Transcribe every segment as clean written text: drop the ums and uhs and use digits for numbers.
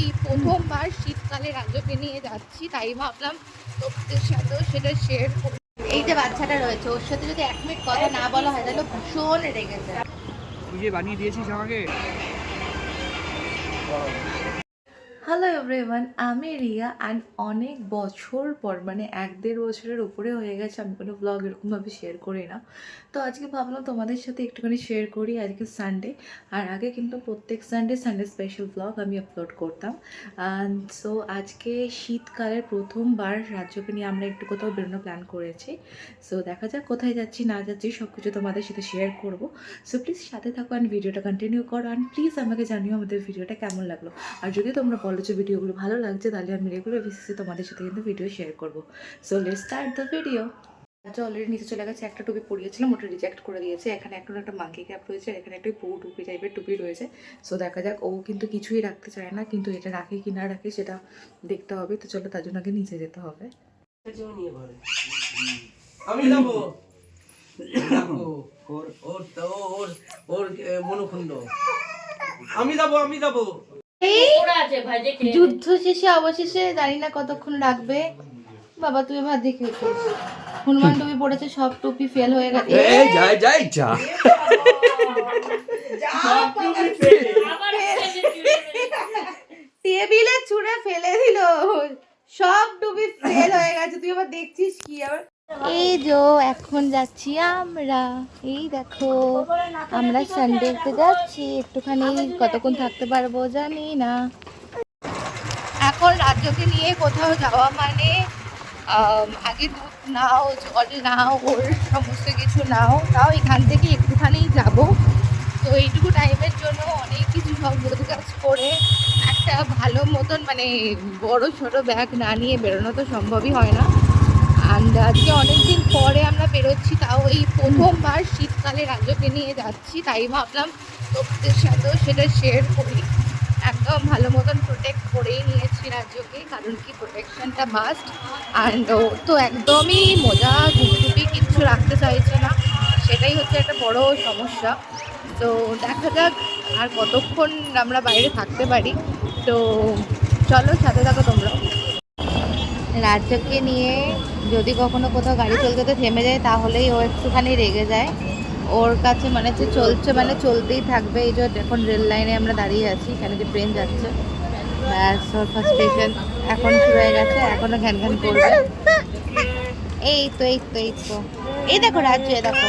এই প্রথমবার শীতকালে রাজ্যকে নিয়ে যাচ্ছি, তাই ভাবলাম তোমাদের সাথেও সেটা শেয়ার করি। এই যে বাচ্চাটা রয়েছে, ওর সাথে যদি 1 মিনিট কথা না বলা হয় তাহলে ভীষণ রেগে যায়। তুই যে বানিয়ে দিয়েছিস আমাকে। হ্যালো এভরিওয়ান, আমি রিয়া অ্যান্ড অনেক বছর পর মানে 1-1.5 বছরের উপরে হয়ে গেছে আমি কোনো ব্লগ এরকমভাবে শেয়ার করি না। তো আজকে ভাবলাম তোমাদের সাথে একটুখানি শেয়ার করি। আজকে সানডে, আর আগে কিন্তু প্রত্যেক সানডে স্পেশাল ব্লগ আমি আপলোড করতাম। সো আজকে শীতকালের প্রথমবার রাজ্যকে নিয়ে আমরা একটু কোথাও বেরোনো প্ল্যান করেছি। সো দেখা যাক কোথায় যাচ্ছি না যাচ্ছি সব কিছু তোমাদের সাথে শেয়ার করবো। সো প্লিজ সাথে থাকো অ্যান্ড ভিডিওটা কন্টিনিউ করো, অ্যান্ড প্লিজ আমাকে জানিও আমাদের ভিডিওটা কেমন লাগলো। আর যদি তোমরা বলো যে ভিডিওগুলো ভালো লাগছে তাহলে আমি রেগুলার বেসিসে তোমাদের সাথে কিন্তু ভিডিও শেয়ার করবো। So let's start the video. আচ্ছা, অলরেডি নিচে চলে গেছে। একটা টুপি পরিয়েছিলাম, ওটা রিজেক্ট করে দিয়েছে। এখানে এখন একটা মাঙ্কি ক্যাপ রয়েছে, এখানে একটা পু টুপি টাইপের টুপি রয়েছে। সো দেখা যাক, ও কিন্তু কিছুই রাখতে চায় না, কিন্তু এটা রাখে কি না রাখে সেটা দেখতে হবে। তো চলো, তার জন্য আগে নিচে যেতে হবে। আমি যাবো মনুখণ্ড, আমি যাবো। যুদ্ধ শেষে অবশেষে জানি না কতক্ষণ রাখবে। বাবা তুই এবার দেখে হনুমান টুপি পড়েছে, সব টুপি ফেল হয়ে গেছে। টেবিলে ছুঁড়ে ফেলে দিল, সব টুপি ফেল হয়ে গেছে। তুই আবার দেখছিস কি আবার? এই যে এখন যাচ্ছি আমরা, এই দেখো আমরা সানডেতে যাচ্ছি। একটুখানি কতক্ষণ থাকতে পারবো জানি না। এখন রাজ্যকে নিয়ে কোথাও যাওয়া মানে আগে দুধ নাও, জল নাও, ওর সমস্ত কিছু নাও, তাও এখান থেকে একটুখানি যাব। তো এইটুকু টাইমের জন্য অনেক কিছু সব কাজ করে একটা ভালো মতন মানে বড় ছোট ব্যাগ না নিয়ে বেরোনো তো সম্ভবই হয় না। অ্যান্ড আজকে অনেকদিন পরে আমরা বেরোচ্ছি, তাও এই প্রথমবার শীতকালে রাজ্যকে নিয়ে যাচ্ছি, তাই ভাবলাম তোমাদের সাথেও সেটা শেয়ার করি। একদম ভালো মতন প্রোটেক্ট করেই নিয়েছি রাজ্যকে, কারণ কি প্রোটেকশনটা মাস্ট। অ্যান্ড ও তো একদমই মোজা টুপি কিচ্ছু রাখতে চাইছে না, সেটাই হচ্ছে একটা বড় সমস্যা। তো দেখা যাক আর কতক্ষণ আমরা বাইরে থাকতে পারি। তো চলো সাথে থাকো তোমরা। রাজ্যকে নিয়ে যদি কখনো কোথাও গাড়ি চলতে থেমে যায় তাহলেই ও একটুখানি রেগে যায়। ওর কাছে মানে হচ্ছে চলছে মানে চলতেই থাকবে। এই যে এখন রেল লাইনে আমরা দাঁড়িয়ে আছি, এখানে যে ট্রেন যাচ্ছে, ব্যাস ওর ফার্স্ট স্টেশন এখন শুরু হয়ে গেছে, এখনও ঘ্যান ঘ্যান করবে। এই তো এই তো এই তো এই দেখো রাজ্য, দেখো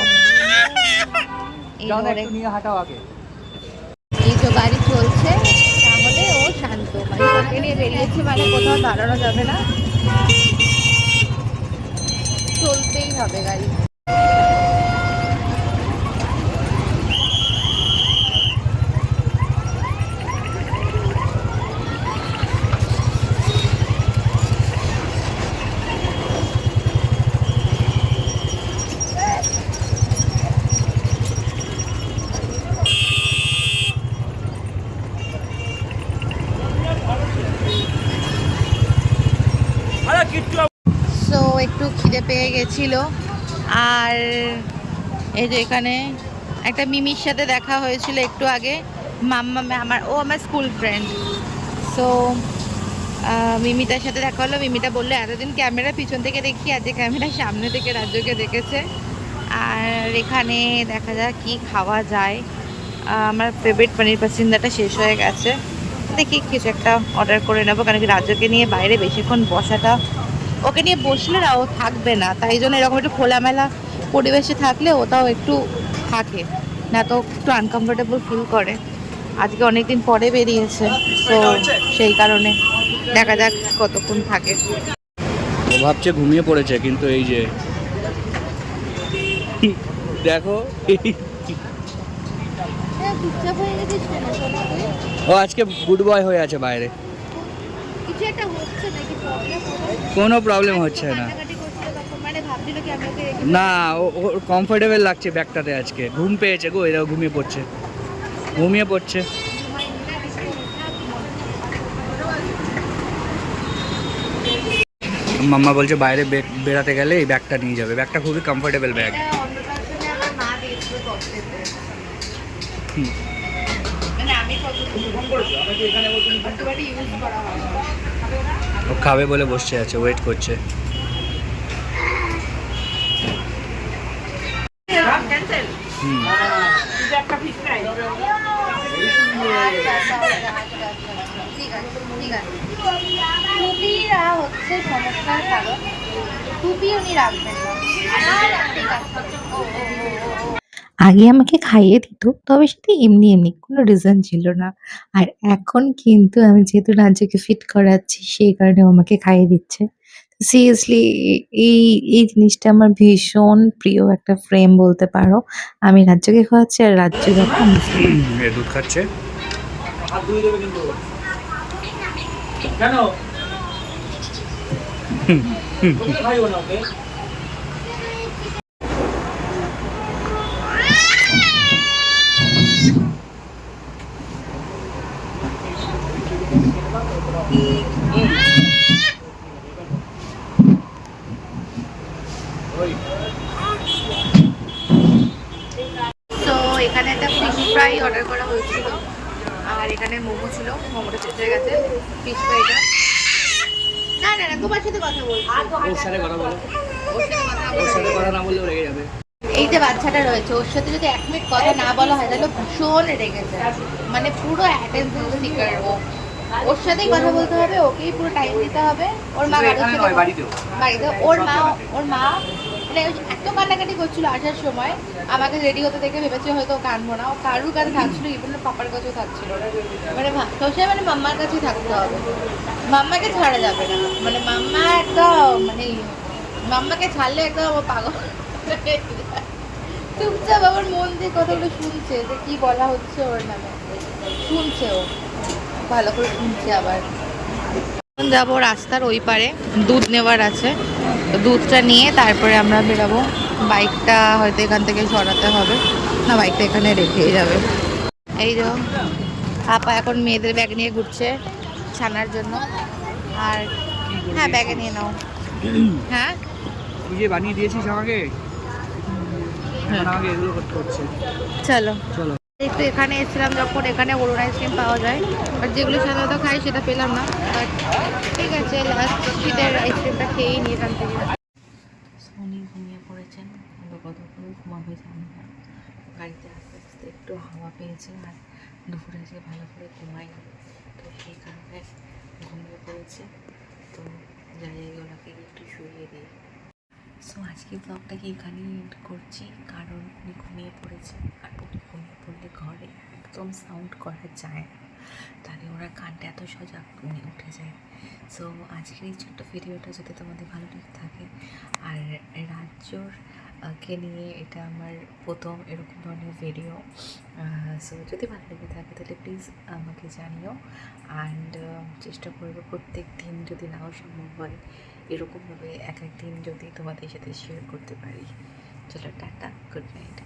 এই তো গাড়ি চলছে, তাহলে ও শান্ত। মানে ওকে নিয়ে বেরিয়েছি মানে কোথাও দাঁড়ানো যাবে না, চলতেই হবে গাড়ি। সো একটু খিদে পেয়ে গেছিল, আর এই যে এখানে একটা মিমির সাথে দেখা হয়েছিল একটু আগে। মাম্মা আমার স্কুল ফ্রেন্ড। সো মিমিটার সাথে দেখা হলো। মিমিটা বললো এতদিন ক্যামেরা পিছন থেকে দেখি, আজ ক্যামেরা সামনে থেকে রাজ্যকে দেখেছে। আর এখানে দেখা যাক কি খাওয়া যায়। আমার ফেভারিট পনির পাসিন্দাটা শেষ হয়ে গেছে, দেখি কিছু একটা অর্ডার করে নেবো, কারণ কি রাজ্যকে নিয়ে বাইরে বেশিক্ষণ বসাটা, ওকে নিয়ে বসলে না ও থাকবে না, তাই জন্য এরকম একটু খোলামেলা পরিবেশে থাকলে ওটাও একটু থাকে, না তো একটু আনকমফোর্টেবল ফিল করে। আজকে অনেকদিন পরে বেরিয়েছে, তো সেই কারণে দেখা যাক কতক্ষণ থাকে। ও ভাবছে ঘুমিয়ে পড়েছে, কিন্তু এই যে দেখো ও আজকে গুড বয় হয়ে আছে বাইরে। কোনো প্রবলেম হচ্ছে না, না ওর কমফোর্টেবল লাগছে ব্যাগটাতে। আজকে ঘুম পেয়েছে গো, এরাও ঘুমিয়ে পড়ছে। মাম্মা বলছে বাইরে বেড়াতে গেলে এই ব্যাগটা নিয়ে যাবে, ব্যাগটা খুবই কমফোর্টেবল ব্যাগ। একেবারে ইউজ করা হয় না। ও খাবে বলে বসে আছে, ওয়েট করছে। হুম। ঠিক আছে, ঠিক আছে। টুপিরা হচ্ছে সমস্যার কারণ, টুপি উনি রাখবেন না। ঠিক আছে। আগে আমাকে খাইয়ে দিত, তবে সেটা এমনি এমনি, কোনো রিজন ছিল না। আর এখন কিন্তু আমি যেহেতু রাজ্যকে ফিট করাচ্ছি, সেই কারণে ও আমাকে খাইয়ে দিচ্ছে। সিরিয়াসলি এই এই জিনিসটা আমার ভীষণ প্রিয় একটা ফ্রেম বলতে পারো। আমি রাজ্যকে খাওয়াচ্ছি আর রাজ্য দেখো আমাকে। এ দুধ খাচ্ছে। হাত ধুয়ে দেবে কিন্তু। কেন? তুমি খাইও না ওকে। তো এখানে একটা ফিশ ফ্রাই অর্ডার করা হয়েছিল, আর এখানে মোমো ছিল, মোমোটা শেষ হয়ে গেছে। ফিশ ফ্রাইটা না না না, তোমার সাথে কথা বলছি। ওর সাথে কথা বলো, ওর সাথে কথা ওর সাথে বলছি। কথা না বললেও রেগে যাবে। এই যে বাচ্চাটা রয়েছে, ওর সাথে যদি 1 মিনিট কথা না বলা হয় তাহলে ভীষণ রেগে যায়, মানে পুরো অ্যাটেনশন সিকার ও। ওর সাথেই কথা বলতে হবে, ওকেই পুরো টাইম দিতে হবে। ওর মা শুধু কারোর এখানে সাথে নয়, বাড়িতেও। বাড়িতে ওর মা মানে এত কান্নাকাটি করছিল আসার সময়, আমাকে রেডি হতে দেখে ভেবেছে হয়তো ও কানবো না, ও কারুর কাছে থাকছিল, ইভেন পাপার কাছেও থাকছিল না। মানে সবসময় মানে মাম্মার কাছেই থাকতে হবে, মাম্মাকে ছাড়া যাবে না। মানে মাম্মা একদম মানে মাম্মাকে ছাড়লে একদম ও পাগল হয়ে যায়। চুপচাপ আবার মন দিয়ে কথাগুলো শুনছে যে কি বলা হচ্ছে ওর নামে, শুনছে ও ভালো করে শুনছে। আবার এখন যাবো রাস্তার ওই পারে, দুধ নেওয়ার আছে, তো দুধটা নিয়ে তারপরে আমরা বেরাবো। বাইকটা হয়তো এখান থেকে সরাতে হবে, না বাইকটা এখানে রেখেই যাবে। এই যে আপা এখন মেয়েদের ব্যাগ নিয়ে ঘুরছে ছানার জন্য। আর হ্যাঁ ব্যাগে নিয়ে নাও। হ্যাঁ তুই যে বানিয়ে দিয়েছিস আমাকে, এখন আমাকে এগুলো করতে হচ্ছে। চলো চলো। একটু এখানে এসেছিলাম যখন, এখানে অরুণ আইসক্রিম পাওয়া যায়, আর যেগুলো সাধারণত খাই সেটা পেলাম না, বাট ঠিক আছে লাস্ট শীতের আইসক্রিমটা খেয়েই নিয়ে এখান থেকে। উনি ঘুমিয়ে পড়েছেন, আমরা কতক্ষণ ঘুমাবে জানি না। গাড়িতে আস্তে আস্তে একটু হাওয়া পেয়েছে, আর দুপুরে আজকে ভালো করে ঘুমাইনি, তো সেই কারণে ঘুমিয়ে পড়েছে। তো যাই ওনাকে একটু শুইয়ে দিই। সো আজকে ব্লগটাকে এখানেই এন্ড করছি, কারণ উনি ঘুমিয়ে পড়েছে, আর উনি ঘুমিয়ে পড়লে ঘরে একদম সাউন্ড করা যায় না, তাহলে ওরা কানটা এত সজাগ উঠে যায়। সো আজকের এই ছোট্ট ভিডিওটা যদি তোমাদের ভালো লেগে থাকে, আর রাজ্যর কে নিয়ে এটা আমার প্রথম এরকম ধরনের ভিডিও, সো যদি ভালো লেগে থাকে তাহলে প্লিজ আমাকে জানিও। অ্যান্ড চেষ্টা করবো প্রত্যেক দিন, যদি নাও সম্ভব হয় এরকমভাবে এক এক দিন যদি তোমাদের সাথে শেয়ার করতে পারি। চলো টাটা, গুড নাইট।